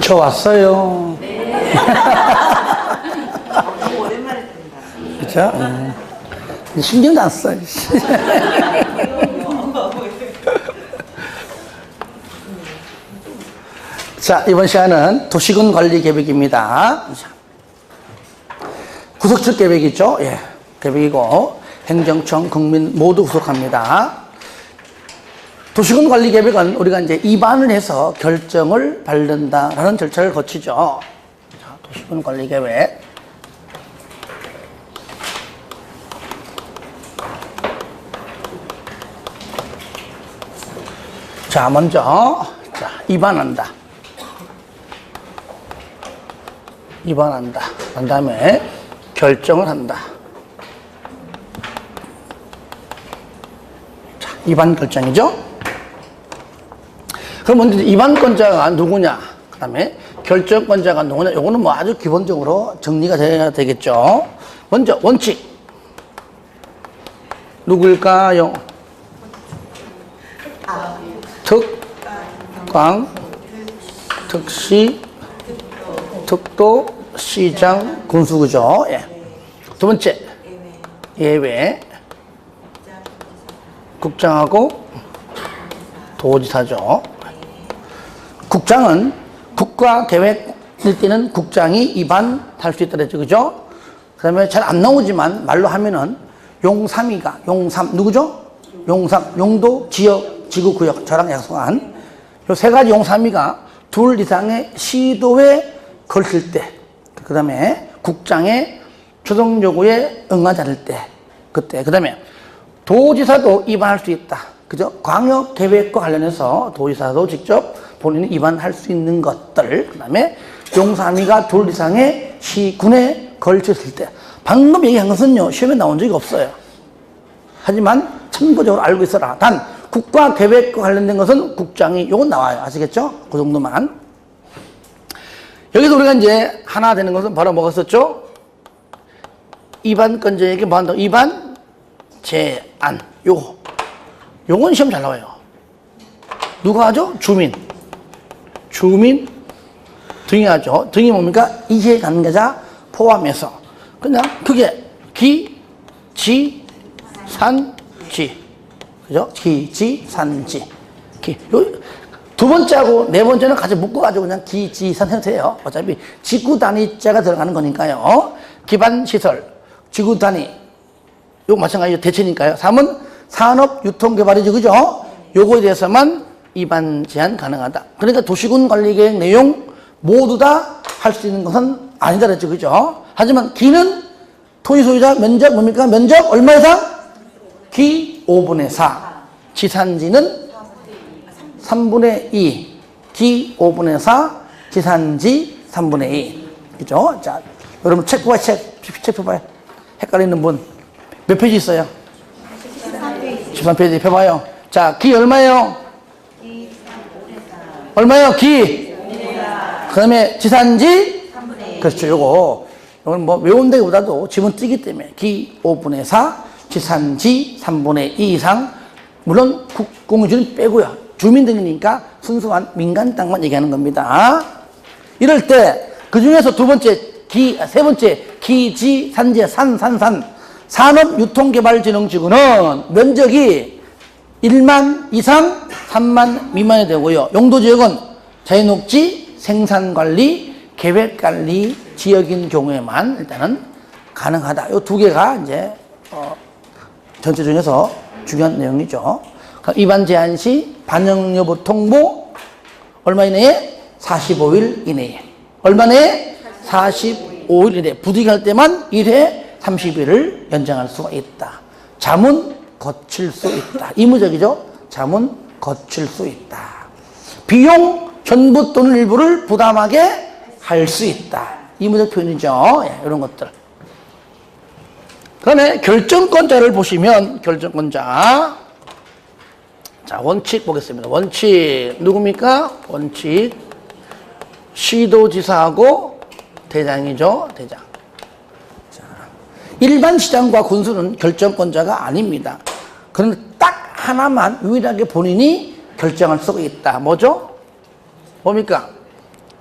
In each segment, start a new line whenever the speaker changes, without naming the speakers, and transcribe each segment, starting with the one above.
저 왔어요.
너무 오랜만에 든다.
그쵸? 신경도 안 써. 자, 이번 시간은 도시군 관리 계획입니다. 구석출 계획이죠. 예, 계획이고, 행정청, 국민 모두 구속합니다. 도시군 관리 계획은 우리가 이제 입안을 해서 결정을 받는다라는 절차를 거치죠. 자, 도시군 관리 계획. 자, 먼저, 자, 입안한다. 입안한다. 그 다음에 결정을 한다. 자, 입안 결정이죠? 그럼 먼저 입안권자가 누구냐? 그 다음에 결정권자가 누구냐? 요거는 뭐 아주 기본적으로 정리가 돼야 되겠죠? 먼저, 원칙. 누구일까요? 특광, 특시, 특도, 시장, 군수구죠. 예. 두 번째, 예외. 국장하고 도지사죠. 국장은 국가계획일 때는 국장이 입안할 수 있다 그랬죠. 그죠? 그 다음에 잘 안 나오지만 말로 하면은 용삼이가, 용삼, 누구죠? 용삼, 용도, 지역, 지구, 구역, 저랑 약속한 요 세 가지 용삼이가 둘 이상의 시도에 걸칠 때, 그 다음에 국장의 조정 요구에 응하지 않을 때, 그때, 그 다음에 도지사도 입안할 수 있다. 그죠? 광역 계획과 관련해서 도지사도 직접 본인이 입안할 수 있는 것들, 그 다음에 용삼이가 둘 이상의 시군에 걸쳤을 때, 방금 얘기한 것은요, 시험에 나온 적이 없어요. 하지만 참고적으로 알고 있어라. 단, 국가계획과 관련된 것은 국장이 요건 나와요. 아시겠죠? 그 정도만. 여기서 우리가 이제 하나 되는 것은 바로 뭐가 있었죠? 입안권자에게 뭐 한다고? 입안, 제안. 요거. 요건 시험 잘 나와요. 누가 하죠? 주민. 주민 등이 하죠. 등이 뭡니까? 이해관계자 포함해서. 그냥 그게 기, 지, 산, 지. 그죠? 기, 지, 산, 지. 기. 두 번째하고 네 번째는 같이 묶어가지고 그냥 기, 지, 산 해도 돼요. 어차피 지구 단위자가 들어가는 거니까요. 기반 시설, 지구 단위. 요거 마찬가지로 대체니까요. 3은 산업 유통 개발이죠. 그죠? 요거에 대해서만 입안 제한 가능하다. 그러니까 도시군 관리 계획 내용 모두 다 할 수 있는 것은 아니다 그랬죠. 그죠? 하지만 기는 토지 소유자 면적 뭡니까? 면적 얼마 이상? 기 5분의 4. 지산지는 3분의 2. 기 5분의 4. 지산지 3분의 2. 그죠? 자, 여러분 책 봐요. 책 펴봐요. 헷갈리는 분. 몇 페이지 있어요? 13페이지 펴봐요. 자, 기 얼마예요? 얼마예요? 기? 그 다음에 지산지? 3분의 2. 그렇죠. 요건 뭐 외운다기보다도 지문 뜨기 때문에 기 5분의 4, 지산지 3분의 2 이상, 물론 국공유지는 빼고요. 주민등이니까 순수한 민간 땅만 얘기하는 겁니다. 이럴 때 그 중에서 세 번째 기지 산지 산 산업유통개발진흥지구는 면적이 1만 이상 3만 미만이 되고요. 용도지역은 자연녹지, 생산관리, 계획관리 지역인 경우에만 일단은 가능하다. 이 두 개가 이제 전체 중에서 중요한 내용이죠. 입안 제한 시 반영 여부 통보 얼마 이내에? 45일 이내에. 얼마 내에? 45일 이내에. 부득이할 때만 1회 30일을 연장할 수가 있다. 자문 거칠 수 있다. 의무적이죠? 자문 거칠 수 있다. 비용 전부 또는 일부를 부담하게 할 수 있다. 의무적 표현이죠. 예, 이런 것들. 그 다음에 결정권자를 보시면 결정권자. 자, 원칙 보겠습니다. 원칙 누굽니까? 원칙 시도지사하고 대장이죠. 대장. 자, 일반 시장과 군수는 결정권자가 아닙니다. 그런데 딱 하나만 유일하게 본인이 결정할 수가 있다. 뭐죠? 뭡니까?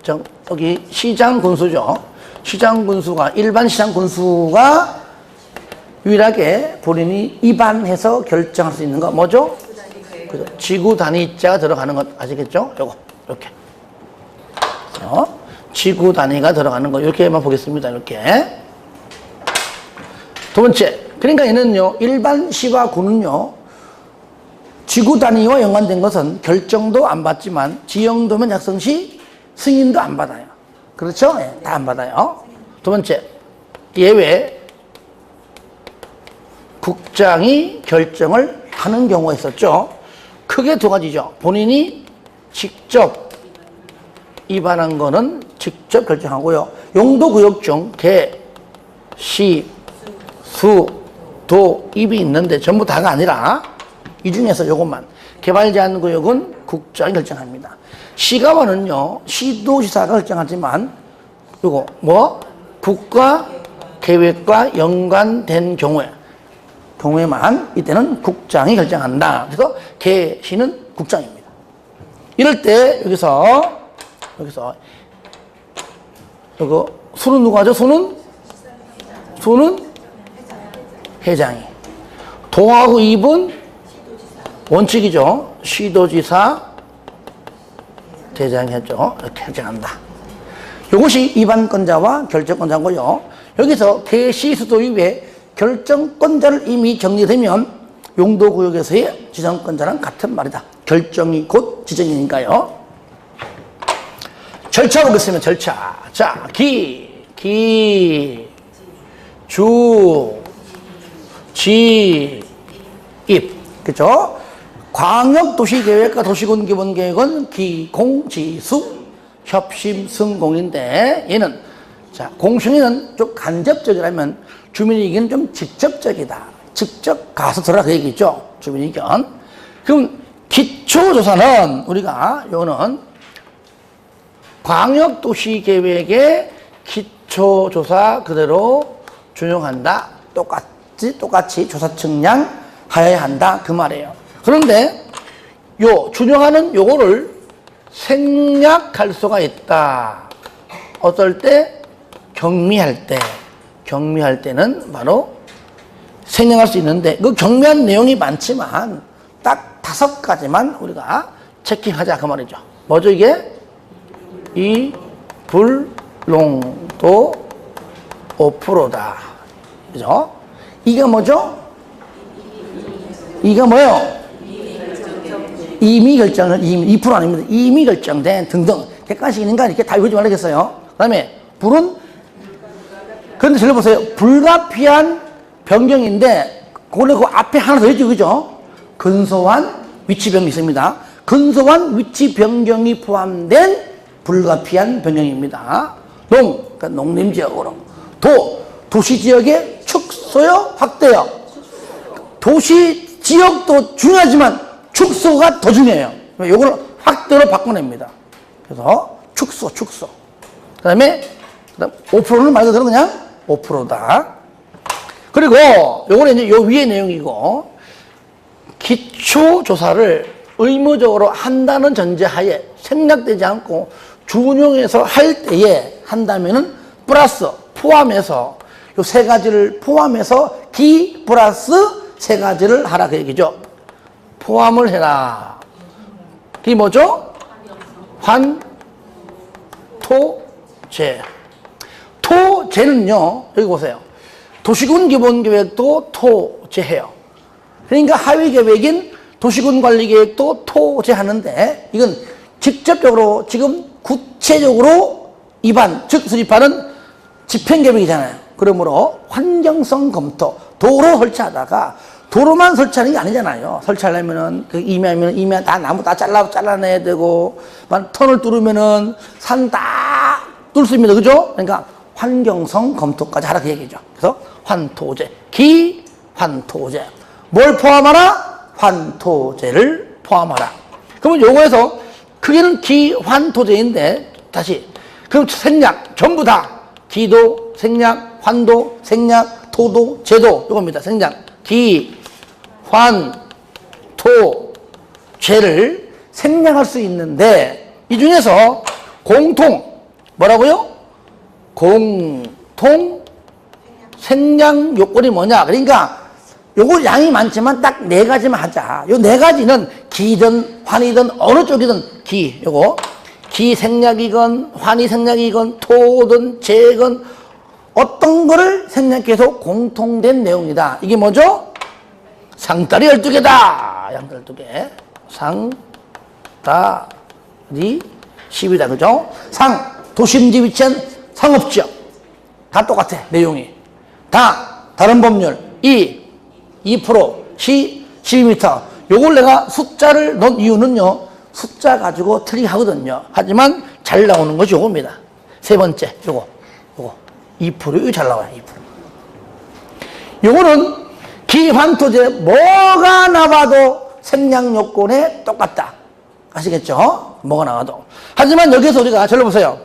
여기 시장 군수죠. 시장 군수가, 일반 시장 군수가 유일하게 본인이 입안해서 결정할 수 있는 거 뭐죠? 그죠? 지구 단위자가 들어가는 것 아시겠죠? 요거 이렇게 지구 단위가 들어가는 거 이렇게만 보겠습니다. 이렇게 두 번째, 그러니까 얘는요 일반 시와 군은요 지구 단위와 연관된 것은 결정도 안 받지만 지형도면 작성 시 승인도 안 받아요. 그렇죠? 예, 다 안 받아요. 두 번째, 예외 국장이 결정을 하는 경우가 있었죠. 크게 두 가지죠. 본인이 직접 입안한 거는 직접 결정하고요. 용도구역 중 개, 시, 수, 도, 입이 있는데 전부 다가 아니라 이 중에서 요것만. 개발제한구역은 국장이 결정합니다. 시가와는요 시도지사가 결정하지만 요거 뭐 국가 계획과 연관된 경우에만 이때는 국장이 결정한다. 그래서 개시는 국장입니다. 이럴 때 여기서 이거 수는 누가 하죠? 수는 회장이. 도하고 입은 원칙이죠. 시도지사 대장이 했죠. 이렇게 결정한다. 이것이 입안권자와 결정권자고요. 여기서 개시수도 이외에 결정권자를 이미 정리되면 용도구역에서의 지정권자랑 같은 말이다. 결정이 곧 지정이니까요. 절차 보겠습니다. 절차. 자, 주, 지, 입. 그죠? 광역도시계획과 도시군기본계획은 기, 공, 지, 수, 협심, 승공인데 얘는 자 공승위는 좀 간접적이라면 주민의견은 좀 직접적이다. 직접 가서 들어라 그 얘기죠. 주민의견. 그럼 기초조사는 우리가 요거는 광역도시계획의 기초조사 그대로 준용한다. 똑같이 조사 측량 하여야 한다. 그 말이에요. 그런데 요 준용하는 요거를 생략할 수가 있다. 어떨 때? 경미할 때는 바로 생략할 수 있는데 그 경미한 내용이 많지만 딱 5가지만 우리가 체킹하자 그 말이죠. 뭐죠 이게? 이 불농도 5%다. 그죠? 이게 뭐죠? 이게 뭐예요? 이미 결정은 2% 아닙니다. 이미 결정된 등등 객관식이니까 이렇게 다 외우지 말라겠어요. 그 다음에 불은 그런데 잘 보세요. 불가피한 변경인데 그거는 그 앞에 하나 더 있죠. 그죠? 근소한 위치 변경이 있습니다. 근소한 위치 변경이 포함된 불가피한 변경입니다. 그러니까 농림지역으로. 도시지역의 축소요, 확대요. 도시지역도 중요하지만 축소가 더 중요해요. 이걸 확대로 바꿔냅니다. 그래서 축소. 그 다음에 5%는 말 그대로 그냥 5%다. 그리고 요거는 이제 요 위의 내용이고 기초조사를 의무적으로 한다는 전제하에 생략되지 않고 준용해서 할 때에 한다면은 플러스 포함해서 요 3가지를 포함해서 기 플러스 3가지를 하라 그 얘기죠. 포함을 해라. 그게 뭐죠? 환토제. 토제는요, 여기 보세요. 도시군 기본계획도 토제해요. 그러니까 하위계획인 도시군 관리계획도 토제하는데 이건 직접적으로 지금 구체적으로 입안, 즉 수립하는 집행계획이잖아요. 그러므로 환경성 검토, 도로 설치하다가 도로만 설치하는 게 아니잖아요. 설치하려면은 그 임야면 다 나무 다 잘라내야 되고, 터널 뚫으면은 산 다 뚫을 수 있습니다. 그죠? 그러니까 환경성 검토까지 하라 그 얘기죠. 그래서 환토제, 기환토제. 뭘 포함하라? 환토제를 포함하라. 그러면 요거에서 크게는 기환토제인데 다시 그럼 생략 전부 다 기도, 생략, 환도, 생략, 토도, 제도 이겁니다. 생략, 기, 환, 토, 제를 생략할 수 있는데 이 중에서 공통 뭐라고요? 공통 생량 요건이 뭐냐? 그러니까 요거 양이 많지만 딱 네 가지만 하자. 요 네 가지는 기든 환이든 어느 쪽이든 요거 기 생략이건 환이 생략이건 토든 재건 어떤 거를 생략해서 공통된 내용이다. 이게 뭐죠? 상다리 12개다. 양다리 12개. 상다리 10이다. 그죠? 상, 도심지 위치한 상업지역. 다 똑같아. 내용이. 다 다른 법률. 2%, 시, 12m. 요걸 내가 숫자를 넣은 이유는요. 숫자 가지고 틀리게 하거든요. 하지만 잘 나오는 것이 요겁니다. 세 번째. 요거. 2%. 이거 잘 나와요. 2%. 요거는 기환토제 뭐가 나와도 생략 요건에 똑같다. 아시겠죠? 뭐가 나와도. 하지만 여기서 우리가 절로 보세요.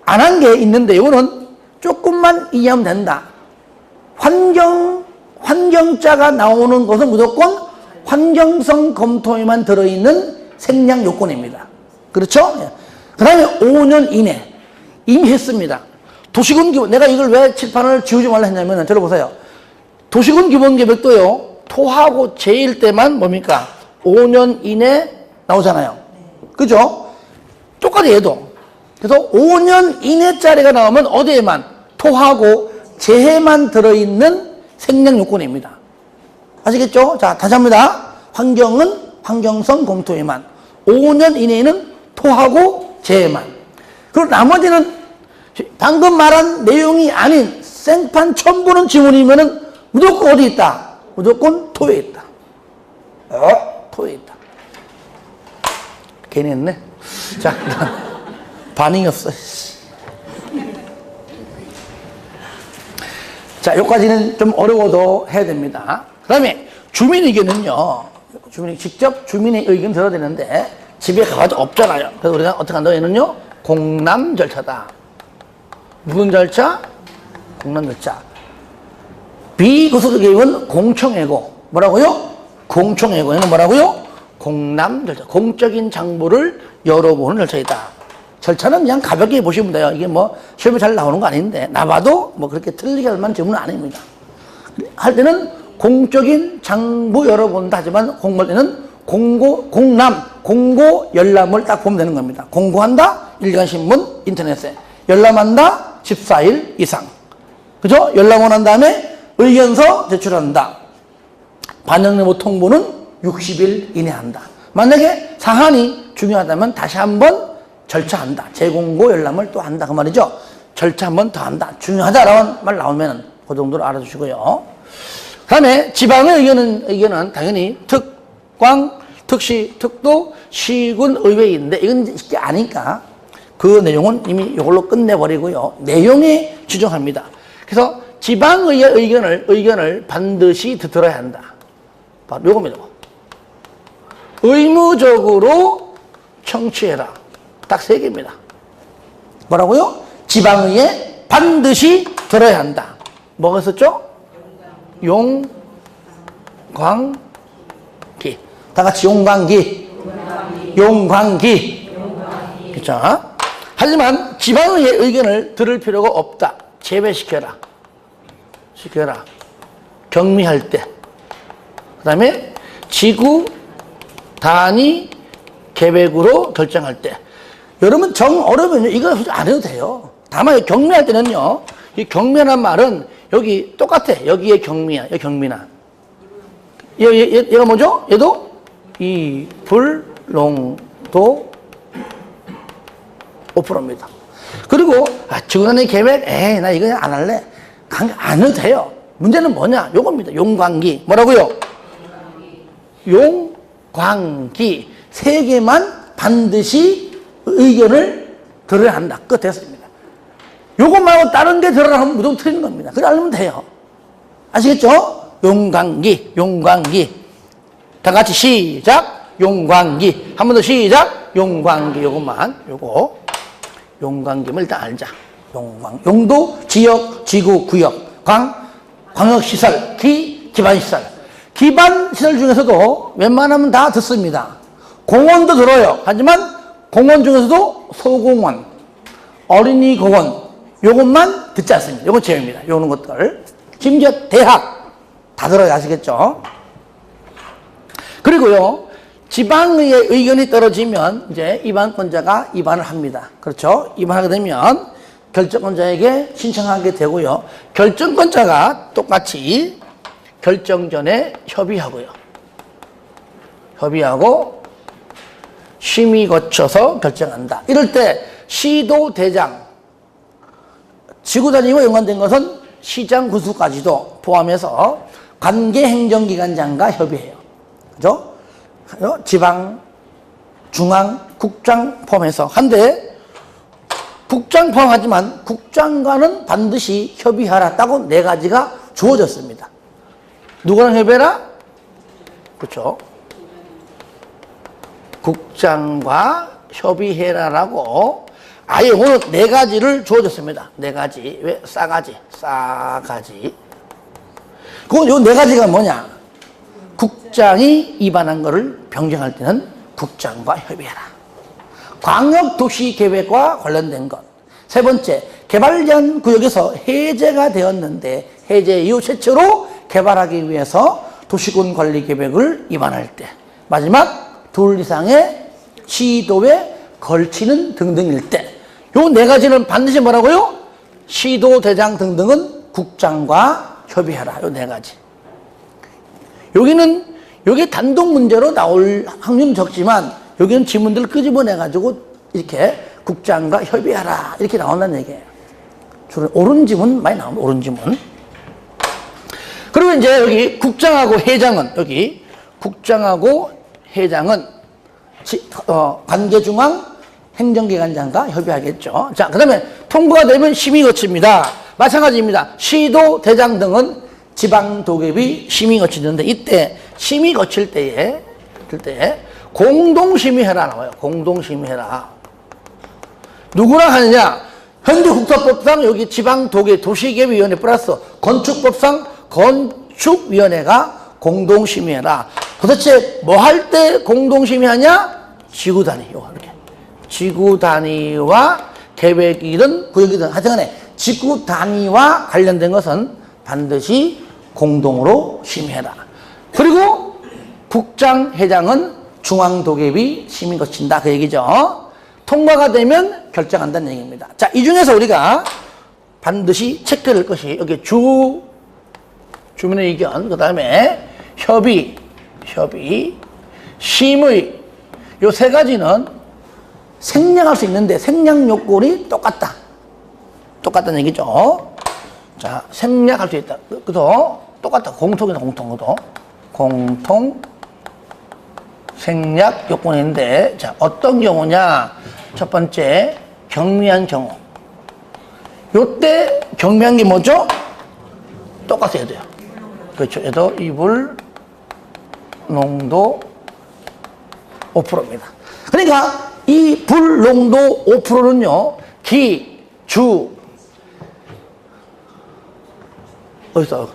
안 한 게 있는데 요거는 조금만 이해하면 된다. 환경자가 나오는 것은 무조건 환경성 검토에만 들어있는 생략 요건입니다. 그렇죠? 그 다음에 5년 이내 이미 했습니다. 도시군 기본, 내가 이걸 왜 칠판을 지우지 말라 했냐면, 들어보세요. 도시군 기본 계획도요, 토하고 제일 때만 뭡니까? 5년 이내 나오잖아요. 그죠? 똑같이 얘도. 그래서 5년 이내짜리가 나오면 어디에만? 토하고 재해만 들어있는 생략 요건입니다. 아시겠죠? 자, 다시 합니다. 환경은 환경성 검토에만. 5년 이내에는 토하고 재해만. 그리고 나머지는 방금 말한 내용이 아닌 생판 처음 보는 지문이면은 무조건 어디 있다? 무조건 토에 있다. 토에 있다. 괜히 했네. 자, 반응이 없어. 자, 여기까지는 좀 어려워도 해야 됩니다. 그 다음에 주민 의견은요, 직접 주민의 의견 들어야 되는데, 집에 가가지고 없잖아요. 그래서 우리가 어떻게 한다? 얘는요, 공람 절차다. 무슨 절차? 공람 절차. 비구속의 개입은 공청회고, 뭐라고요? 공청회고, 얘는 뭐라고요? 공람 절차. 공적인 장부를 열어보는 절차이다. 절차는 그냥 가볍게 보시면 돼요. 이게 뭐 시험에 잘 나오는 거 아닌데, 나봐도 뭐 그렇게 틀리게 할 만한 질문은 아닙니다. 할 때는 공적인 장부 열어본다 하지만 공부할 때는 공고 열람을 딱 보면 되는 겁니다. 공고한다? 일간신문, 인터넷에. 열람한다? 14일 이상. 그죠? 열람을 한 다음에 의견서 제출한다. 반영 여부 통보는 60일 이내 한다. 만약에 사안이 중요하다면 다시 한번 절차한다. 재공고 열람을 또 한다. 그 말이죠. 절차 한 번 더 한다. 중요하다라는 말 나오면 그 정도로 알아주시고요. 그 다음에 지방의 의견은 당연히 특광, 특시, 특도, 시군, 의회인데 이건 쉽게 아니까 그 내용은 이미 이걸로 끝내버리고요. 내용에 지정합니다. 그래서 지방의회 의견을 반드시 들어야 한다. 바로 요겁니다. 의무적으로 청취해라. 딱 3개입니다. 뭐라고요? 지방의회 반드시 들어야 한다. 뭐가 있었죠? 용광기. 다 같이 용광기. 그렇죠? 하지만 지방의회 의견을 들을 필요가 없다. 제외시켜라. 경미할 때. 그 다음에 지구 단위 계획으로 결정할 때. 여러분 어려우면요 이거 안 해도 돼요. 다만 경미할 때는요, 이 경미란 말은 여기 똑같아. 여기에 경미야. 여기 경미나. 얘가 뭐죠? 얘도 이 불농도 5%입니다. 그리고 지구단위 계획, 나 이거 안 할래. 안 해도 돼요. 문제는 뭐냐? 요겁니다. 용광기. 뭐라고요? 용광기. 3개만 반드시 의견을 들어야 한다. 끝 됐습니다. 요것 말고 다른 게 들어라 하면 무조건 틀린 겁니다. 그걸 알면 돼요. 아시겠죠? 용광기. 다 같이 시작. 용광기. 한 번 더 시작. 용광기. 용광기면 일단 알자. 용도, 지역, 지구, 구역. 광역시설, 기반시설. 기반시설 중에서도 웬만하면 다 듣습니다. 공원도 들어요. 하지만 공원 중에서도 소공원, 어린이 공원, 요것만 듣지 않습니다. 요건 제외입니다. 요런 것들. 심지어 대학, 다 들어야 아시겠죠? 그리고요, 지방의회 의견이 떨어지면 이제 입안권자가 입안을 합니다. 그렇죠? 입안하게 되면 결정권자에게 신청하게 되고요. 결정권자가 똑같이 결정 전에 협의하고요. 협의하고 심의 거쳐서 결정한다. 이럴 때 시도대장, 지구단위와 연관된 것은 시장 군수까지도 포함해서 관계행정기관장과 협의해요. 그죠? 지방, 중앙, 국장 포함해서. 한데 국장 포함하지만 국장과는 반드시 협의하라. 따고 네 가지가 주어졌습니다. 누구랑 협의해라? 그렇죠. 국장과 협의해라라고 아예 오늘 네 가지를 주어졌습니다. 네 가지. 왜? 싸가지. 그건 요 네 가지가 뭐냐? 국장이 입안한 거를 변경할 때는 국장과 협의해라. 광역도시계획과 관련된 것. 세 번째, 개발제한 구역에서 해제가 되었는데 해제 이후 최초로 개발하기 위해서 도시군 관리 계획을 입안할 때. 마지막, 둘 이상의 시도에 걸치는 등등일 때. 요 네 가지는 반드시 뭐라고요? 시도대장 등등은 국장과 협의해라. 요 네 가지. 여기는, 여기 단독 문제로 나올 확률은 적지만, 여기는 지문들을 끄집어내가지고, 이렇게 국장과 협의하라. 이렇게 나온다는 얘기예요. 주로 옳은 지문 많이 나옵니다. 옳은 지문. 그리고 이제 여기 국장하고 회장은, 여기 국장하고 회장은 관계중앙 행정기관장과 협의하겠죠. 자, 그 다음에 통과가 되면 심의 거칩니다. 마찬가지입니다. 시도, 대장 등은 지방도계비 심의 거치는데 이때 심의 거칠 때에 공동심의해라 나와요. 공동심의해라. 누구랑 하느냐? 현재 국토법상 여기 지방도계 도시계획위원회 플러스 건축법상 건축위원회가 공동심의해라. 도대체 뭐 할 때 공동심의하냐? 지구단위. 이렇게. 지구단위와 계획이든 구역이든 하여튼간에 지구단위와 관련된 것은 반드시 공동으로 심의해라. 그리고 국장, 회장은 중앙도계비 심의 거친다. 그 얘기죠. 통과가 되면 결정한다는 얘기입니다. 자, 이 중에서 우리가 반드시 체크할 것이 여기 주민의 의견, 그 다음에 협의, 심의, 요 세 가지는 생략할 수 있는데 생략 요건이 똑같다는 얘기죠. 자, 생략할 수 있다. 그도 똑같다. 공통이다. 공통 생략 요건인데, 자, 어떤 경우냐? 첫 번째, 경미한 경우. 요때 경미한 게 뭐죠? 똑같아야 돼요. 그렇죠. 얘도 이불 농도 5%입니다. 그러니까 이 불농도 5%는요,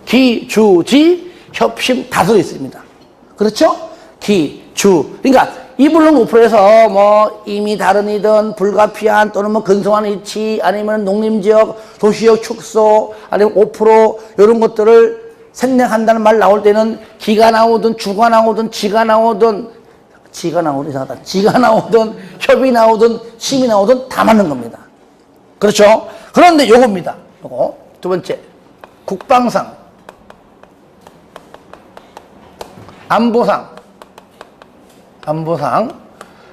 기주지 협심 다 들어 있습니다. 그렇죠? 그러니까 이 불농도 5%에서 뭐 이미 다른 이든 불가피한 또는 뭐 근소한 위치 아니면 농림지역, 도시역 축소 아니면 5% 이런 것들을 생략한다는 말 나올 때는 기가 나오든 주가 나오든 지가 나오든 협의 나오든 심의 나오든 다 맞는 겁니다. 그렇죠? 그런데 요겁니다. 요거 두 번째, 국방상, 안보상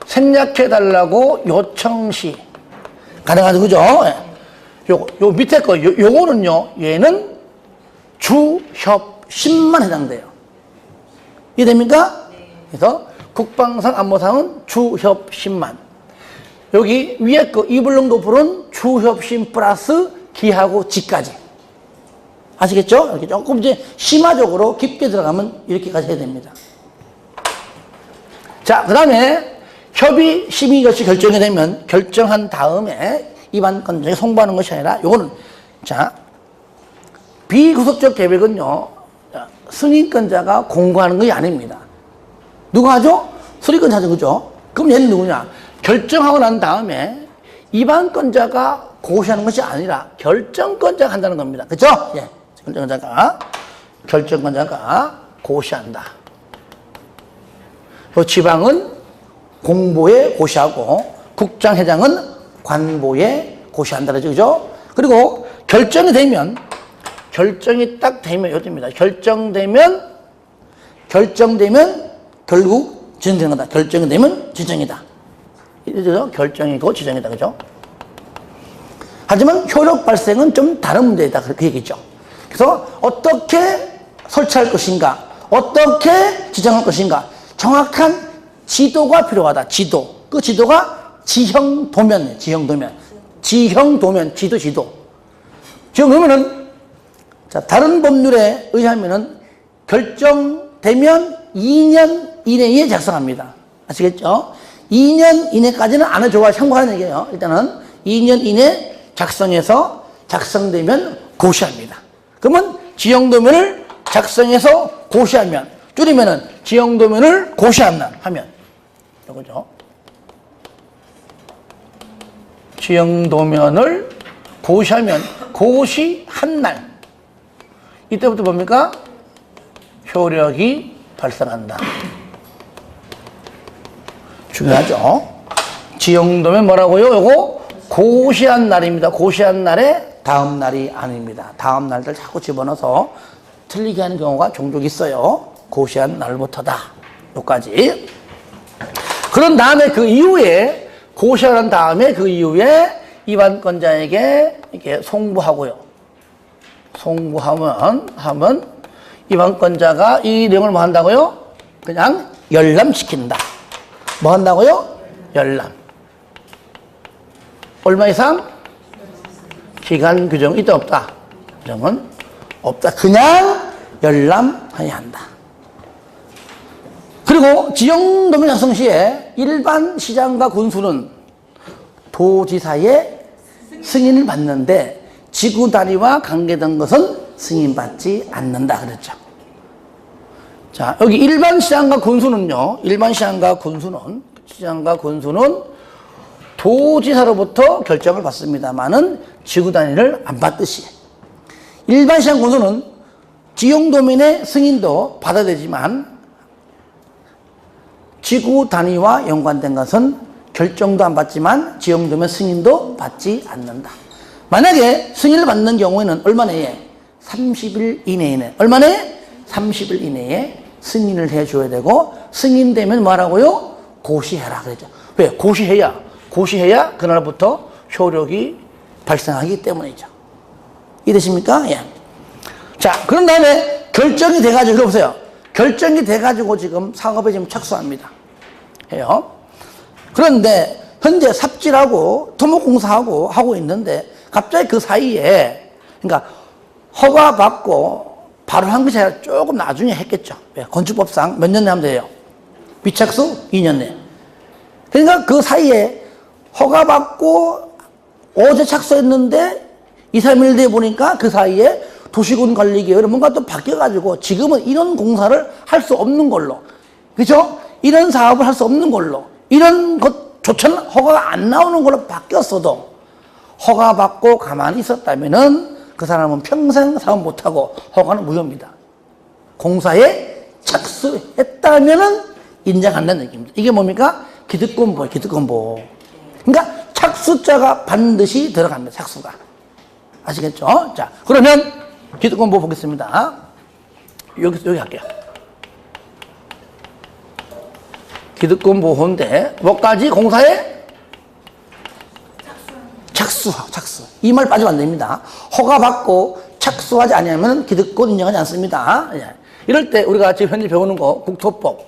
생략해달라고 요청시 가능하죠. 그죠? 요 밑에 거 요거는요, 얘는 주협심만 해당돼요. 이해됩니까? 그래서 국방상, 안보상은 주협심만. 여기 위에 거 이불농도 풀은 주협심 플러스 기하고 지까지. 아시겠죠? 이렇게 조금 이제 심화적으로 깊게 들어가면 이렇게까지 해야 됩니다. 자, 그 다음에 협의, 심의 것이 결정이 되면 결정한 다음에 입안권자에게 송부하는 것이 아니라 요거는, 자, 비구속적 계획은요, 승인권자가 공고하는 것이 아닙니다. 누가 하죠? 수리권자죠. 그죠? 그럼 얘는 누구냐? 결정하고 난 다음에 입안권자가 고시하는 것이 아니라 결정권자가 한다는 겁니다. 그죠? 예. 결정권자가 고시한다. 지방은 공보에 고시하고 국장회장은 관보에 고시한다. 그죠? 그리고 결정이 딱 되면 이겁니다. 결정되면 결국 지정되는 거다. 결정이 되면 지정이다. 이죠? 결정이고 지정이다. 그죠? 하지만 효력 발생은 좀 다른 문제이다. 그 얘기죠. 그래서 어떻게 설치할 것인가, 어떻게 지정할 것인가, 정확한 지도가 필요하다. 지도. 그 지도가 지형도면. 지형도면은, 자, 다른 법률에 의하면은 결정되면 2년 이내에 작성합니다. 아시겠죠? 2년 이내까지는 안 해줘야 참고하는 얘기예요. 일단은 2년 이내 작성해서 작성되면 고시합니다. 그러면 지형도면을 작성해서 고시하면, 줄이면은 지형도면을 고시하면 하면 이거죠. 지형도면을 고시하면 고시한 날 이때부터 뭡니까? 효력이 발생한다. 중요하죠. 지형도면 뭐라고요? 요거 고시한 날입니다. 고시한 날에 다음 날이 아닙니다. 다음 날들 자꾸 집어넣어서 틀리게 하는 경우가 종종 있어요. 고시한 날부터다. 여기까지. 그런 다음에 그 이후에 고시한 다음에 그 이후에 입안권자에게 이렇게 송부하고요. 송부하면 입안권자가 이 내용을 뭐 한다고요? 그냥 열람시킨다. 뭐 한다고요? 열람. 얼마 이상? 기간 규정 이때 없다. 규정은 없다. 그냥 열람해야 한다. 그리고 지형도면 작성 시에 일반 시장과 군수는 도지사의 승인을 받는데 지구 단위와 관계된 것은 승인받지 않는다 그랬죠. 자, 여기 일반 시장과 군수는요. 일반 시장과 군수는 도지사로부터 결정을 받습니다만은 지구 단위를 안 받듯이 일반 시장 군수는 지형도면의 승인도 받아야 되지만 지구 단위와 연관된 것은 결정도 안 받지만 지형도면 승인도 받지 않는다. 만약에 승인을 받는 경우에는 얼마 내에? 30일 이내에. 얼마 내에? 30일 이내에 승인을 해줘야 되고 승인되면 뭐라고요? 고시해라 그랬죠. 왜? 고시해야 그날부터 효력이 발생하기 때문이죠. 이해되십니까? 예. 자, 그런 다음에 결정이 돼가지고, 들어보세요. 결정이 돼가지고 지금 사업에 지금 착수합니다. 해요. 그런데 현재 삽질하고 토목공사하고 하고 있는데 갑자기 그 사이에, 그러니까 허가받고 바로 한 것이 아니라 조금 나중에 했겠죠. 왜? 건축법상 몇 년 내에 하면 돼요? 미착수 2년 내. 그러니까 그 사이에 허가받고 어제 착수했는데 2, 3일 뒤에 보니까 그 사이에 도시군관리계획이 뭔가 또 바뀌어가지고 지금은 이런 공사를 할 수 없는 걸로, 그죠? 이런 사업을 할 수 없는 걸로, 이런 것조차는 허가가 안 나오는 걸로 바뀌었어도 허가받고 가만히 있었다면은 그 사람은 평생 사업 못하고 허가는 무효입니다. 공사에 착수했다면은 인정한다는 얘기입니다. 이게 뭡니까? 기득권보예요, 기득권보. 그러니까 착수자가 반드시 들어갑니다, 착수가. 아시겠죠? 자, 그러면 기득권보 보겠습니다. 여기 할게요. 기득권보호인데, 뭐까지? 공사에? 착수. 이 말 빠지면 안 됩니다. 허가받고 착수하지 않으면 기득권 인정하지 않습니다. 예. 이럴 때 우리가 지금 현재 배우는 거, 국토법.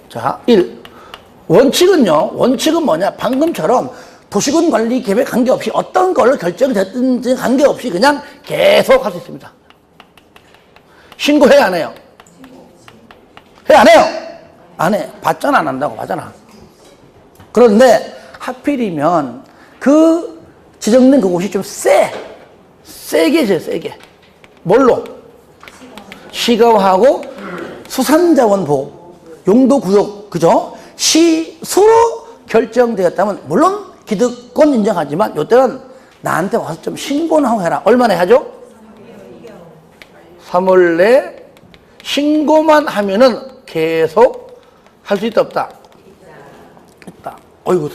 자, 1. 원칙은 뭐냐? 방금처럼 도시군 관리 계획 관계없이 어떤 걸로 결정이 됐든지 관계없이 그냥 계속 할 수 있습니다. 신고해, 안 해요? 해, 안 해요? 안 해. 받잖아, 안 한다고, 받잖아. 그런데 하필이면 그 지정된 그곳이 좀 세게 해줘요, 세게. 뭘로? 시가하고 수산자원 보호, 용도구역, 그죠? 시수로 결정되었다면 물론 기득권 인정하지만 이때는 나한테 와서 좀 신고는 하고 해라. 얼마나 해야죠? 3월 내 신고만 하면은 계속 할 수 있다 없다? 있다. 어이구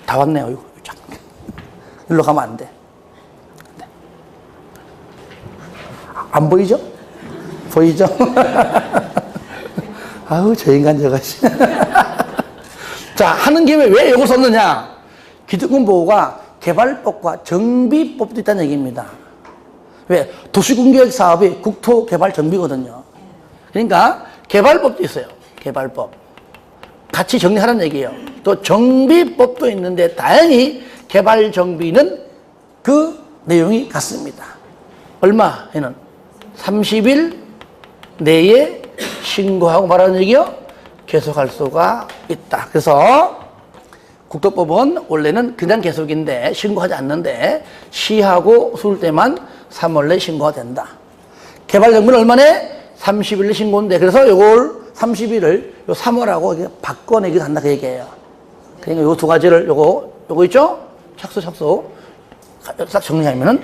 다 왔네요. 어이구. 일로 가면 안 돼. 안 보이죠? 보이죠? 아우 저 인간 저것이. 자, 하는 김에 왜 이거 썼느냐? 기득권 보호가 개발법과 정비법도 있다는 얘기입니다. 왜? 도시군계획 사업이 국토개발정비거든요. 그러니까 개발법도 있어요. 개발법. 같이 정리하라는 얘기예요. 또 정비법도 있는데 다행히 개발정비는 그 내용이 같습니다. 얼마에는? 30일 내에 신고하고 말하는 얘기요. 계속할 수가 있다. 그래서 국토법은 원래는 그냥 계속인데 신고하지 않는데 시하고 술 때만 3월 내 신고가 된다. 개발정비는 얼마네? 30일 내 신고인데 그래서 요걸 30일을 요 3월하고 바꿔내기도 한다 그 얘기예요. 그러니까 요 두 가지를 요거 있죠? 착수 싹 정리하면은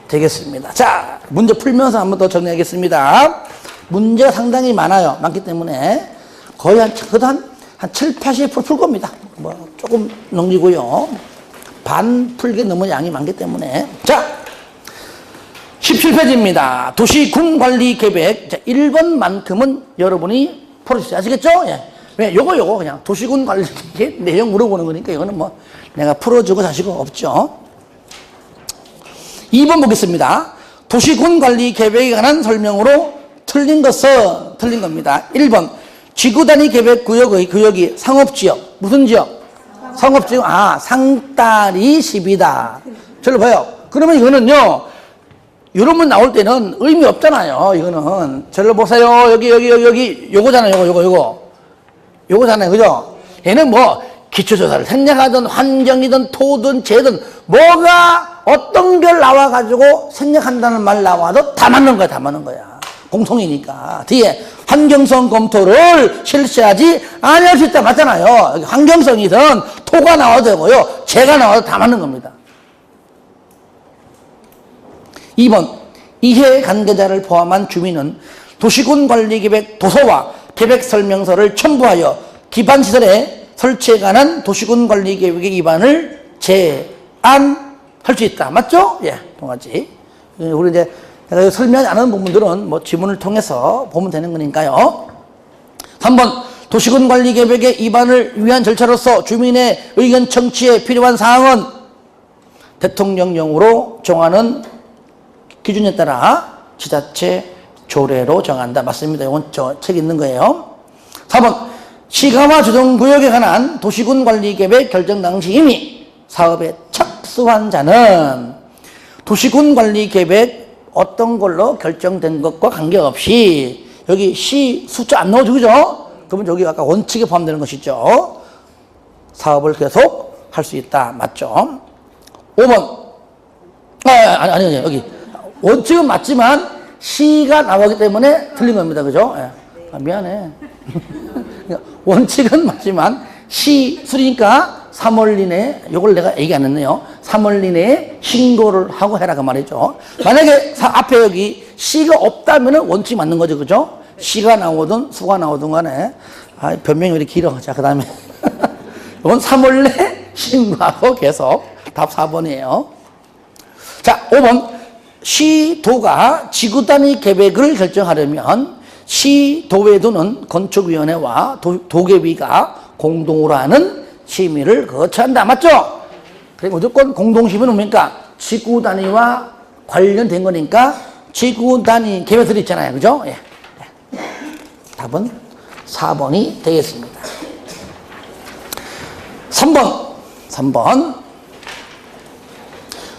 되겠습니다. 자, 문제 풀면서 한번 더 정리하겠습니다. 문제가 상당히 많기 때문에 거의 한 7, 80% 풀 겁니다. 뭐, 조금 넘기고요. 반 풀게 너무 양이 많기 때문에. 자, 17페이지입니다. 도시군관리계획. 자, 1번만큼은 여러분이 풀어주세요. 아시겠죠? 예. 왜? 요거 그냥 도시군관리계획 내용 물어보는 거니까 이거는 뭐 내가 풀어주고 자시고 없죠. 2번 보겠습니다. 도시군관리계획에 관한 설명으로 틀린 겁니다. 1번 지구단위 계획구역이 상업지역. 무슨 지역? 상업지역. 상따리 10이다. 저를 봐요. 그러면 이거는요, 이런 문 나올 때는 의미 없잖아요. 이거는. 저를 보세요. 여기. 요거잖아요. 요거잖아요. 그죠? 얘는 뭐, 기초조사를 생략하든, 환경이든, 토든, 재든, 뭐가 어떤 걸 나와가지고 생략한다는 말 나와도 다 맞는 거야. 공통이니까. 뒤에 환경성 검토를 실시하지 아니할 수 있다 맞잖아요. 환경성이든 토가 나와도 되고요. 재가 나와도 다 맞는 겁니다. 2번 이해 관계자를 포함한 주민은 도시군관리계획 도서와 계획설명서를 첨부하여 기반시설에 설치에 관한 도시군관리계획의 위반을 제안할 수 있다. 맞죠? 예, 동하지. 우리 이제 내가 설명하지 않은 부분들은 뭐 지문을 통해서 보면 되는 거니까요. 3번 도시군관리계획의 위반을 위한 절차로서 주민의 의견 청취에 필요한 사항은 대통령령으로 정하는 기준에 따라 지자체 조례로 정한다. 맞습니다. 이건 저 책 있는 거예요. 4번 시가와 조정구역에 관한 도시군관리계획 결정 당시 이미 사업에 착수한 자는 도시군관리계획 어떤 걸로 결정된 것과 관계없이 여기 시 숫자 안 넣어주죠? 그죠? 그러면 여기 아까 원칙에 포함되는 것이죠. 사업을 계속 할 수 있다. 맞죠? 5번 아니 여기 원칙은 맞지만 시가 나오기 때문에 틀린 겁니다. 그죠? 미안해. 원칙은 맞지만 시 수리니까 3월 이내에 이걸 내가 얘기 안 했네요. 3월 이내에 신고를 하고 해라 그 말이죠. 만약에 앞에 여기 시가 없다면 원칙이 맞는 거죠. 그죠? 시가 나오든 수가 나오든 간에 변명이 왜 이렇게 길어. 자, 그 다음에 이건 3월 내 신고하고 계속 답 4번이에요. 자, 5번 시도가 지구단위 계획을 결정하려면 시도외도는 건축위원회와 도계비가 공동으로 하는 심의를 거쳐한다. 맞죠? 그리고 무조건 공동심의는 뭡니까? 지구단위와 관련된 거니까 지구단위 계획들이 있잖아요. 그죠? 예. 답은 4번이 되겠습니다. 3번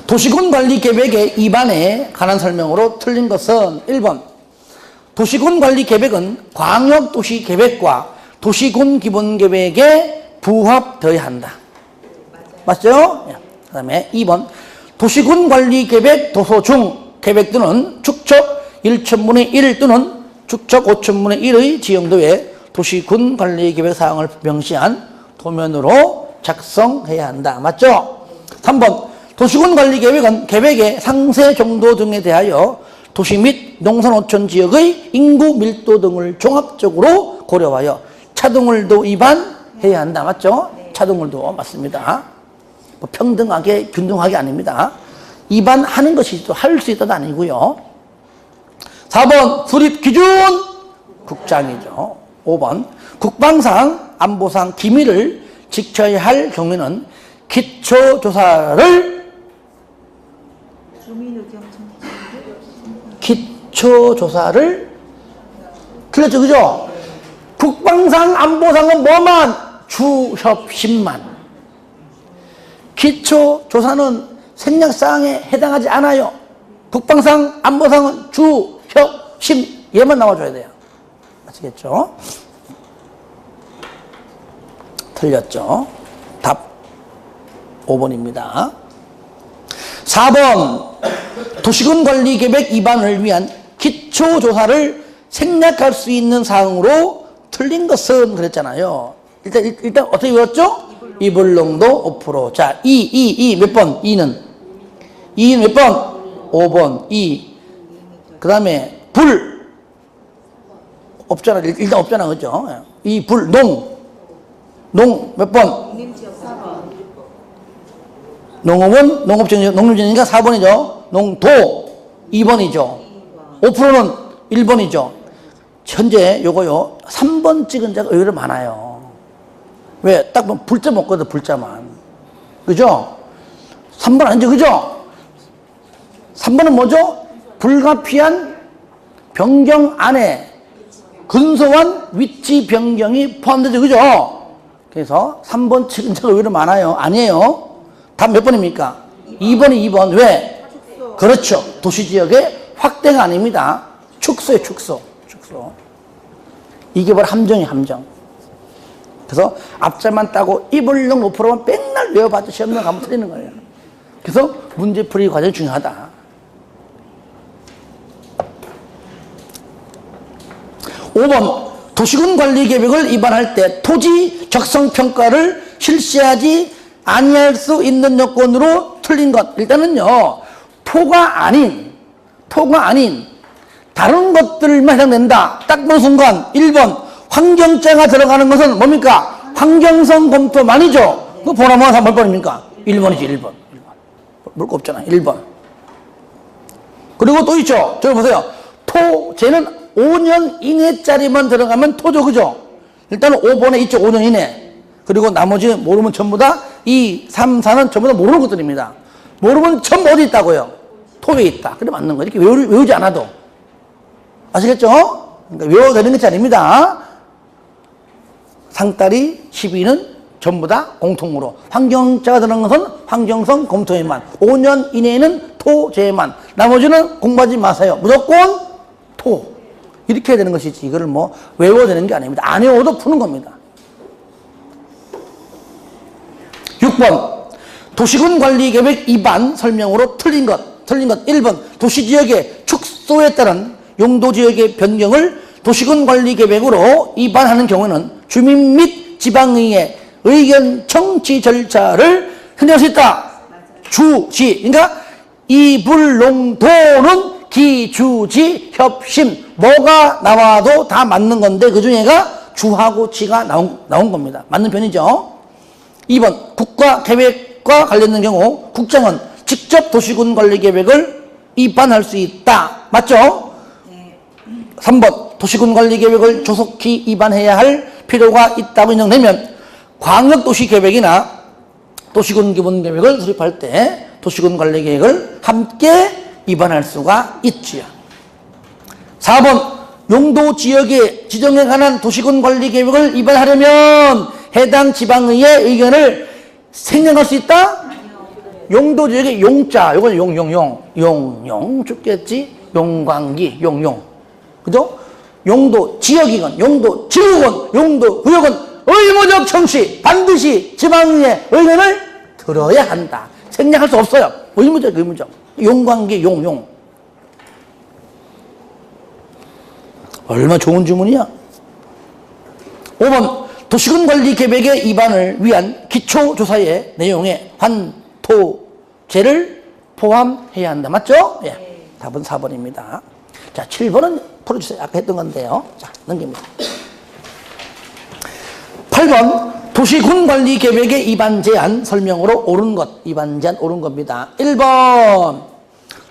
도시군관리계획의 위반에 관한 설명으로 틀린 것은 1번 도시군관리계획은 광역도시계획과 도시군기본계획에 부합되어야 한다. 맞죠? 그 다음에 2번 도시군관리계획 도서 중 계획 또는 축척 1천분의 1 또는 축척 5천분의 1의 지형도에 도시군관리계획 사항을 명시한 도면으로 작성해야 한다. 맞죠? 3번 도시군 관리 계획은 계획의 상세 정도 등에 대하여 도시 및 농산어촌 지역의 인구 밀도 등을 종합적으로 고려하여 차등을도 위반해야 한다. 맞죠? 차등을도 맞습니다. 뭐 평등하게 균등하게 아닙니다. 위반하는 것이 할 수 있다도 아니고요. 4번 수립 기준 국장이죠. 5번 국방상 안보상 기밀을 지켜야 할 경우에는 기초조사를 틀렸죠, 그죠? 국방상 안보상은 뭐만? 주협심만. 기초조사는 생략사항에 해당하지 않아요. 국방상 안보상은 주협심 얘만 나와줘야 돼요. 아시겠죠? 틀렸죠? 답 5번입니다. 4번 도시군 관리 계획 위반을 위한 기초조사를 생략할 수 있는 사항으로 틀린 것은 그랬잖아요. 일단 어떻게 외웠죠? 이불농도 5%. 자, 2 몇 번? 2는 몇 번? 5번. 2. 그 다음에 불 없잖아. 일단 없잖아. 그죠? 이 불, 농 몇 번? 농업은 농림지니까 4번이죠. 농도 2번이죠. 5%는 1번이죠. 현재 요거요 3번 찍은 자가 의외로 많아요. 왜? 딱 보면 불자 먹거든. 불자만. 그죠? 3번 아니죠. 그죠? 3번은 뭐죠? 불가피한 변경 안에 근소한 위치 변경이 포함되죠. 그죠? 그래서 3번 찍은 자가 의외로 많아요. 아니에요. 답 몇 번입니까? 2번이 2번. 왜? 그렇죠. 도시지역의 확대가 아닙니다. 축소예요. 축소. 이게 바로 함정이에요. 함정. 그래서 앞자만 따고 이불용 5%만 맨날 외워봤자 시험장 가면 틀리는 거예요. 그래서 문제풀이 과정이 중요하다. 5번 도시군 관리 계획을 위반할 때 토지 적성평가를 실시하지 아니할 수 있는 요건으로 틀린 것. 일단은요, 토가 아닌 다른 것들만 해당된다. 딱 보는 순간 1번 환경자가 들어가는 것은 뭡니까? 환경성 검토만이죠. 그거 보나마나 몇 번입니까? 1번이지. 1번. 볼 거 없잖아. 1번. 그리고 또 있죠. 저기 보세요. 토제는 5년 이내짜리만 들어가면 토죠. 그죠? 일단은 5번에 있죠. 5년 이내. 그리고 나머지 모르면 전부 다 2, 3, 4는 전부 다 모르는 것들입니다. 모르면 전부 어디 있다고요? 토에 있다. 그래 맞는 거예요. 이렇게 외우지 않아도. 아시겠죠? 그러니까 외워도 되는 것이 아닙니다. 상따리 12는 전부 다 공통으로. 환경자가 들어간 것은 환경성 검토에만. 5년 이내에는 토제만. 나머지는 공부하지 마세요. 무조건 토. 이렇게 해야 되는 것이지. 이거를 뭐 외워야 되는 게 아닙니다. 안 외워도 푸는 겁니다. 6번 도시군 관리 계획 위반 설명으로 틀린 것 1번 도시지역의 축소에 따른 용도지역의 변경을 도시군 관리 계획으로 위반하는 경우는 주민 및 지방의회 의견 청취 절차를 흔들할 수 있다. 주지. 그러니까 이불농도는 기주지 협심 뭐가 나와도 다 맞는 건데 그 중에가 주하고 지가 나온 겁니다. 맞는 편이죠. 2번 국가계획과 관련된 경우 국장은 직접 도시군 관리계획을 위반할 수 있다. 맞죠? 3번 도시군 관리계획을 조속히 위반해야 할 필요가 있다고 인정되면 광역도시계획이나 도시군 기본계획을 수립할 때 도시군 관리계획을 함께 위반할 수가 있지요. 4번 용도지역에 지정에 관한 도시군 관리계획을 위반하려면 해당 지방의회 의견을 생략할 수 있다? 용도지역의 용자, 요건 용 죽겠지? 용광기, 용. 그죠? 용도 지역이건, 용도 지구건, 용도 구역은 의무적 청취, 반드시 지방의회 의견을 들어야 한다. 생략할 수 없어요. 의무적. 용광기, 용. 얼마나 좋은 주문이야? 5번 도시군 관리 계획의 위반을 위한 기초조사의 내용에 환토제를 포함해야 한다. 맞죠? 예. 답은 4번입니다. 자, 7번은 풀어주세요. 아까 했던 건데요. 자, 넘깁니다. 8번 도시군 관리 계획의 위반 제한 설명으로 옳은 것. 위반 제한 옳은 겁니다. 1번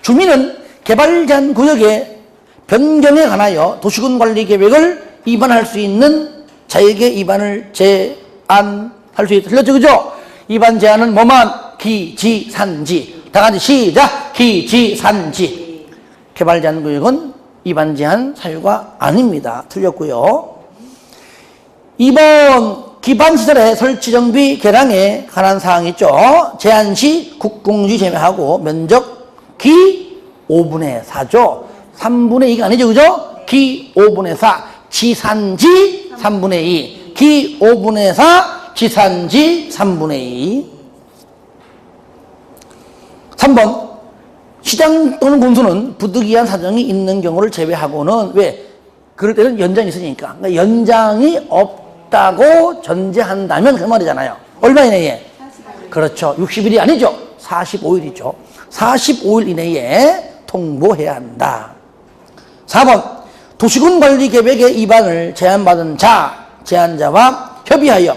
주민은 개발 제한 구역의 변경에 관하여 도시군 관리 계획을 위반할 수 있는 자에게 위반을 제한할 수 있다. 틀렸죠? 그죠? 위반 제한은 뭐만? 기지산지. 다 같이 시작! 기지산지. 개발 제한 구역은 위반 제한 사유가 아닙니다. 틀렸고요. 2번 기반시설의 설치 정비 개량에 관한 사항이 있죠. 제한 시 국공지 제외하고 면적 기 5분의 4죠. 3분의 2가 아니죠. 그죠? 기 5분의 4 지산지 3분의 2 기 5분의 4 지산지 3분의 2. 3번 시장 또는 공수는 부득이한 사정이 있는 경우를 제외하고는 왜? 그럴 때는 연장이 있으니까. 그러니까 연장이 없다고 전제한다면 그 말이잖아요. 얼마 이내에? 45일. 그렇죠. 60일이 아니죠. 45일이죠. 45일 이내에 통보해야 한다. 4번 도시군 관리 계획의 위반을 제한받은 자, 제한자와 협의하여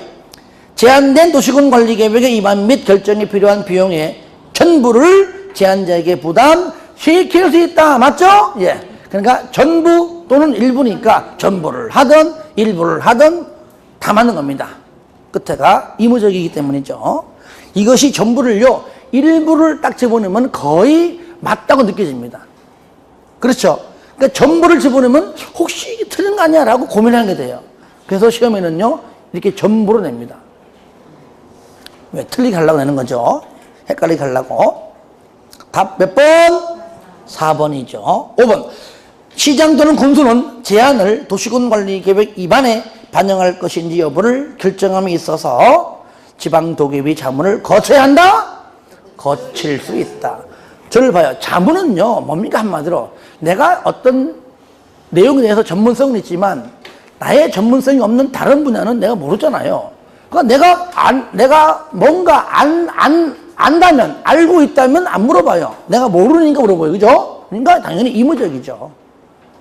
제한된 도시군 관리 계획의 위반 및 결정에 필요한 비용의 전부를 제한자에게 부담시킬 수 있다. 맞죠? 예. 그러니까 전부 또는 일부니까 전부를 하든 일부를 하든 다 맞는 겁니다. 끝에가 의무적이기 때문이죠. 이것이 전부를요, 일부를 딱 집어넣으면 거의 맞다고 느껴집니다. 그렇죠? 그러니까 전부를 집어넣으면 혹시 이게 틀린 거 아니야? 라고 고민하게 돼요. 그래서 시험에는요, 이렇게 전부로 냅니다. 왜? 틀리게 하려고 내는 거죠. 헷갈리게 하려고. 답 몇 번? 4번이죠. 5번. 시장 또는 군수는 제안을 도시군 관리 계획 위반에 반영할 것인지 여부를 결정함에 있어서 지방도계위 자문을 거쳐야 한다? 거칠 수 있다. 저를 봐요. 자문은요, 뭡니까? 한마디로. 내가 어떤 내용에 대해서 전문성은 있지만 나의 전문성이 없는 다른 분야는 내가 모르잖아요. 그러니까 내가 뭔가 안다면, 알고 있다면 안 물어봐요. 내가 모르니까 물어봐요. 그죠? 그러니까 당연히 의무적이죠.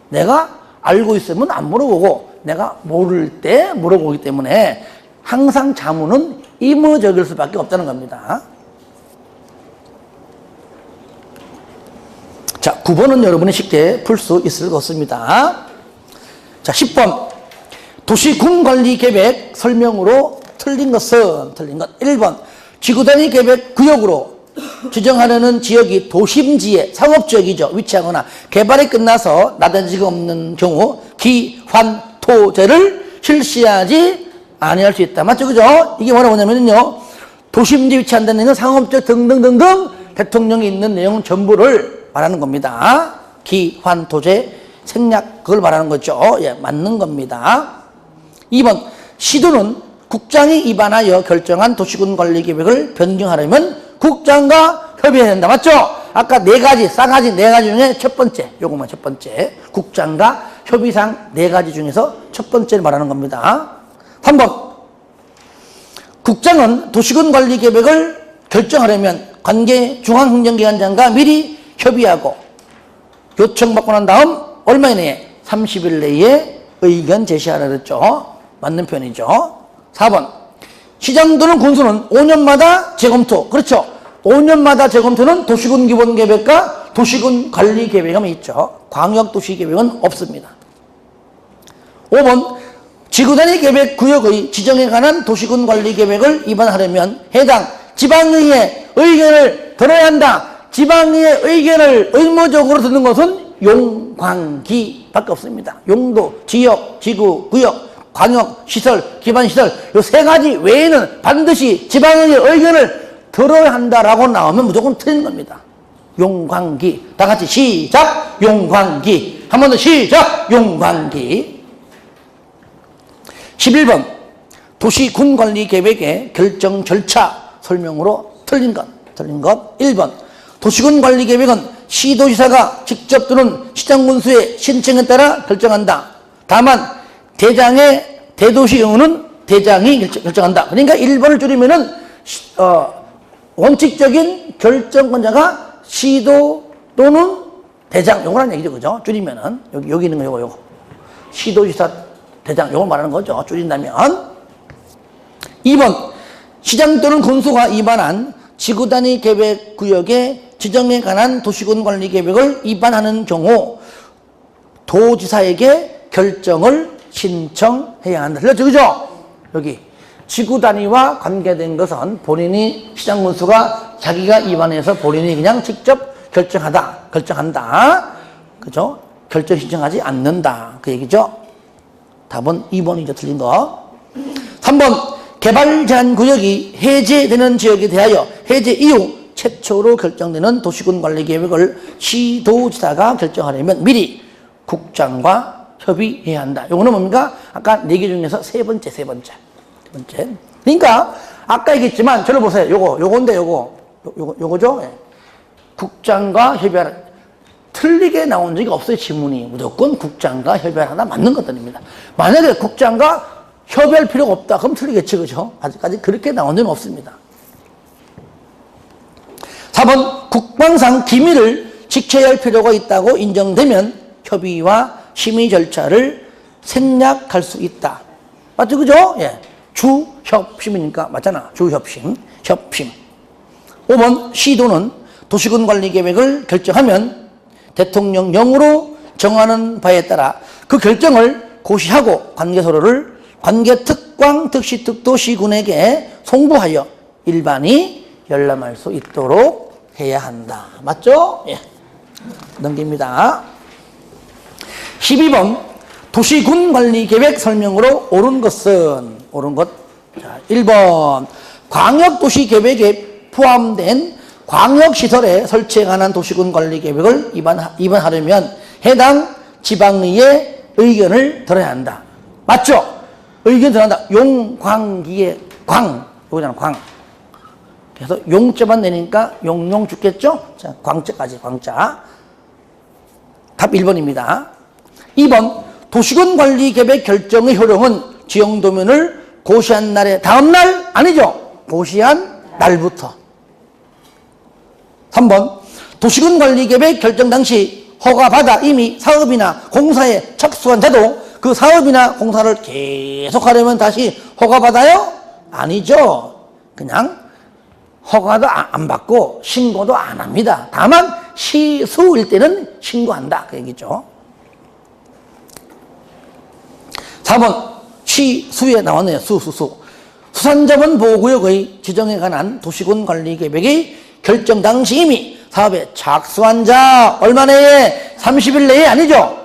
내가 알고 있으면 안 물어보고, 내가 모를 때 물어보기 때문에 항상 자문은 의무적일 수밖에 없다는 겁니다. 자, 9번은 여러분이 쉽게 풀 수 있을 것 같습니다. 자, 10번. 도시군 관리 계획 설명으로 틀린 것 1번. 지구단위 계획 구역으로 지정하려는 지역이 도심지에 상업지역이죠. 위치하거나 개발이 끝나서 나단지가 없는 경우 기환토제를 실시하지 아니할 수 있다. 맞죠? 그죠? 이게 뭐냐면요, 도심지에 위치한다는 얘기는 상업지역 등등등등 대통령이 있는 내용 전부를 말하는 겁니다. 기환토제 생략 그걸 말하는 거죠. 예, 맞는 겁니다. 2번. 시도는 국장이 위반하여 결정한 도시군 관리 계획을 변경하려면 국장과 협의해야 된다. 맞죠? 아까 네 가지 중에 첫 번째, 요거만 첫 번째. 국장과 협의상 네 가지 중에서 첫 번째를 말하는 겁니다. 3번. 국장은 도시군 관리 계획을 결정하려면 관계 중앙행정기관장과 미리 협의하고 요청받고 난 다음 얼마 이내에? 30일 내에 의견 제시하라 그랬죠. 맞는 편이죠. 4번. 시장 또는 군수는 5년마다 재검토. 그렇죠. 5년마다 재검토는 도시군 기본계획과 도시군 관리계획이 있죠. 광역도시계획은 없습니다. 5번. 지구단위 계획 구역의 지정에 관한 도시군 관리계획을 위반하려면 해당 지방의회 의견을 들어야 한다. 지방의회 의견을 의무적으로 듣는 것은 용광기밖에 없습니다. 용도, 지역, 지구, 구역, 광역, 시설, 기반시설 이 세 가지 외에는 반드시 지방의회 의견을 들어야 한다라고 나오면 무조건 틀린 겁니다. 용광기. 다 같이 시작! 용광기. 한 번 더 시작! 용광기. 11번. 도시군관리계획의 결정 절차 설명으로 틀린 것. 1번. 도시군관리계획은 시도지사가 직접 또는 시장군수의 신청에 따라 결정한다. 다만 대장의 대도시 경우는 대장이 결정한다. 그러니까 1번을 줄이면은 원칙적인 결정권자가 시도 또는 대장, 요거란 얘기죠, 그죠? 줄이면은 여기 있는 거 요거 시도지사 대장 요걸 말하는 거죠. 줄인다면 2번 시장 또는 군수가 위반한 지구단위 계획 구역의 지정에 관한 도시군 관리 계획을 위반하는 경우 도지사에게 결정을 신청해야 한다. 틀렸죠, 그죠? 여기 지구단위와 관계된 것은 본인이 시장 군수가 자기가 위반해서 본인이 그냥 직접 결정한다. 그죠? 결정 신청하지 않는다. 그 얘기죠? 답은 2번이죠. 틀린 거. 3번 개발 제한 구역이 해제되는 지역에 대하여 해제 이후 최초로 결정되는 도시군 관리 계획을 시도지사가 결정하려면 미리 국장과 협의해야 한다. 요거는 뭡니까? 아까 4개 중에서 세 번째. 그러니까 아까 얘기했지만 저를 보세요. 요거죠? 예. 국장과 협의하라. 틀리게 나온 적이 없어요. 지문이. 무조건 국장과 협의하라. 맞는 것들입니다. 만약에 국장과 협의할 필요가 없다. 그럼 틀리겠지. 그죠? 아직까지 그렇게 나온 적은 없습니다. 4번 국방상 기밀을 지켜야 할 필요가 있다고 인정되면 협의와 심의 절차를 생략할 수 있다. 맞죠? 그죠? 예. 주협심이니까 맞잖아. 주협심. 5번 시도는 도시군 관리 계획을 결정하면 대통령령으로 정하는 바에 따라 그 결정을 고시하고 관계특광 특시특도시군에게 송부하여 일반이 열람할 수 있도록 해야 한다. 맞죠? 예. 넘깁니다. 12번 도시군 관리 계획 설명으로 옳은 것. 자, 1번 광역도시 계획에 포함된 광역시설의 설치에 관한 도시군 관리 계획을 위반하려면 해당 지방의의 의견을 들어야 한다. 맞죠? 의견 들어야 한다. 용광기의 광. 요거잖아, 광. 그래서 용자만 내니까 용용 죽겠죠? 자, 광자까지, 광자. 답 1번입니다. 2번 도시군 관리 계획 결정의 효력은 지형도면을 고시한 날의 다음 날 아니죠? 고시한 날부터. 3번 도시군 관리 계획 결정 당시 허가받아 이미 사업이나 공사에 착수한 자도 그 사업이나 공사를 계속하려면 다시 허가받아요? 아니죠. 그냥 허가도 안 받고 신고도 안 합니다. 다만 시수일 때는 신고한다. 그 얘기죠. 4번 시수에 나왔네요. 수산자원 보호구역의 지정에 관한 도시군 관리 계획의 결정 당시 이미 사업에 착수한 자 얼마 내에? 30일 내에 아니죠?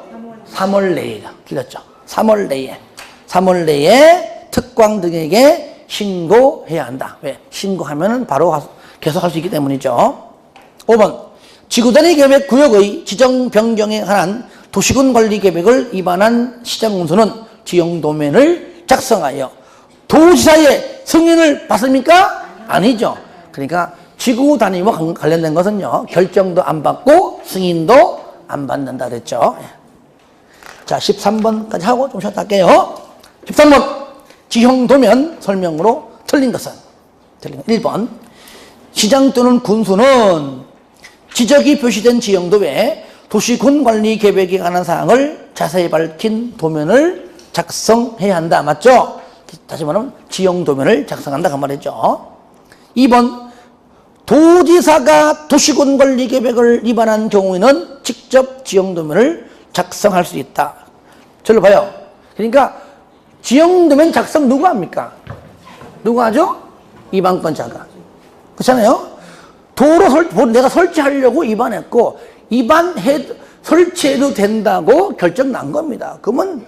3월 내에가 틀렸죠. 3월 내에 특광 등에게 신고해야 한다. 왜? 신고하면은 바로 계속할 수 있기 때문이죠. 5번 지구단위 계획 구역의 지정 변경에 관한 도시군 관리 계획을 위반한 시장군수는 지형도면을 작성하여 도지사의 승인을 받습니까? 아니죠. 그러니까 지구 단위와 관련된 것은요, 결정도 안 받고 승인도 안 받는다 그랬죠. 자, 13번까지 하고 좀 쉬었다 할게요. 13번 지형도면 설명으로 틀린 것은 1번 시장 또는 군수는 지적이 표시된 지형도에 도시군 관리 계획에 관한 사항을 자세히 밝힌 도면을 작성해야 한다. 맞죠? 다시 말하면 지형도면을 작성한다 그 말이죠. 2번 도지사가 도시군 관리 계획을 위반한 경우에는 직접 지형도면을 작성할 수 있다. 저를 봐요. 그러니까 지형도면 작성 누가 합니까? 누가 하죠? 위반권자가. 그렇잖아요? 도로 내가 설치하려고 위반했고 설치해도 된다고 결정 난 겁니다. 그러면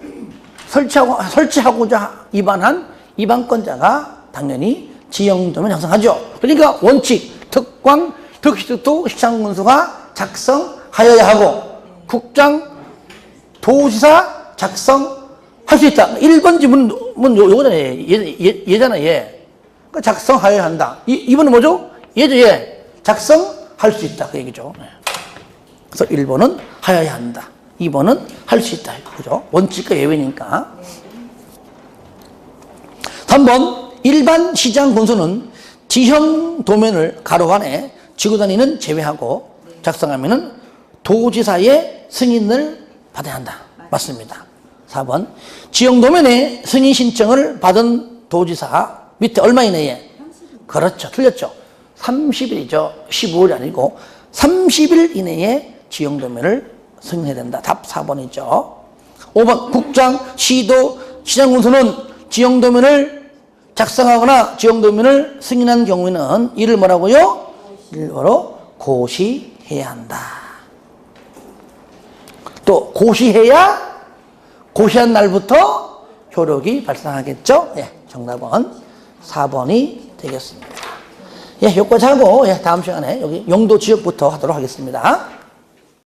설치하고자 위반한 위반권자가 당연히 지형도면 작성하죠. 그러니까 원칙, 특광, 특시특도 시장군수가 작성하여야 하고 국장, 도지사 작성할 수 있다. 1번 지문 요거잖아요. 얘잖아요. 얘. 그러니까 작성하여야 한다. 2번은 뭐죠? 얘죠. 얘. 작성할 수 있다. 그 얘기죠. 그래서 1번은 하여야 한다. 2번은 할 수 있다. 그죠? 원칙과 예외니까. 단번 일반 시장 군수는 지형 도면을 가로 안에 지고 다니는 제외하고 작성하면은 도지사의 승인을 받아야 한다. 맞습니다. 4번 지형 도면에 승인 신청을 받은 도지사 밑에 얼마 이내에? 그렇죠. 틀렸죠. 30일이죠. 15일이 아니고 30일 이내에 지형 도면을 승인해야 된다. 답 4번이죠. 5번 국장, 시도, 시장군수는 지형 도면을 작성하거나 지형 도면을 승인한 경우에는 이를 뭐라고요? 일괄호 고시해야 한다. 또 고시해야 고시한 날부터 효력이 발생하겠죠? 예, 정답은 4번이 되겠습니다. 예, 여기까지 하고 다음 시간에 여기 용도 지역부터 하도록 하겠습니다.